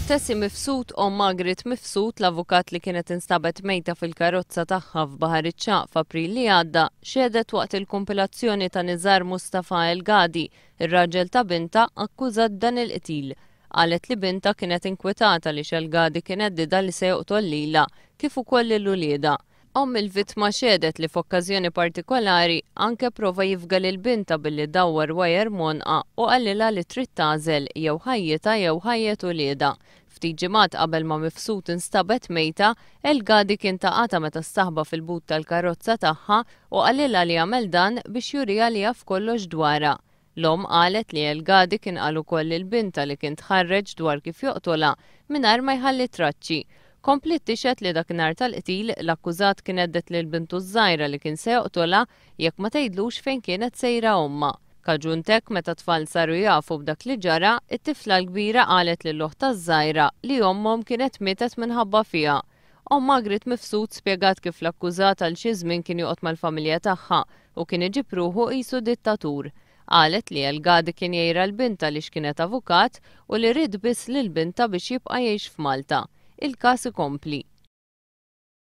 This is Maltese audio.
Tessie Mifsud u Margaret Mifsud, l-avukat li kienet instabet mejta fil-karozza tagħha f'Baħar iċ-Ċaq f'April li għadda, xedet waqt il-kompilazzjoni ta' Nizar Mustafa El Gadi, ir-raġel ta' binta akkużat dan il-qtil. Qalet li binta kienet inkwetata li El Gadi kienet dida li se joqtol lilha kif ukoll il-ulieda. Il-vittma xedet li f'okkażjoni partikolari anke prova jifgal il-binta billi dawwar wajer monqa u qallilha li trid tagħżel jew ħajjitha jew ħajjet uliedha. Ftit ġimgħat qabel ma Mifsud instabet mejta, El Gadi kien taqata meta staħba fil-but tal-karozza tagħha u qallilha li għamel dan biex juriha li jaf kollox dwarha. L-omm qalet li El Gadi kien qal ukoll il-binta li kien tħarreġ dwar kif joqtolha mingħajr ma jħalli traċċi. Komplit tixet li dakinhar tal-qtil l-akkużat kien għeddet lil bintu żgħira li kien se joqtolha jekk ma tgħidlux fejn kienet sejra omma. Kaġuntek meta tfal saru jafu b'dak li ġara, it-tifla l-kbira qalet lil oħtha żgħira li ommhom kienet mietet minħabba fiha. Margaret Mifsud spjegat kif l-akkużat għal xi żmien kien joqgħod mal-familja tagħha u kien iġib ruħu qisu dittatur. Qalet li El Gadi kien jgħira l-binta li x'kienet avukat u li rid biss lill-binta biex jibqa' jgħix f'Malta. Il-każ ikompli.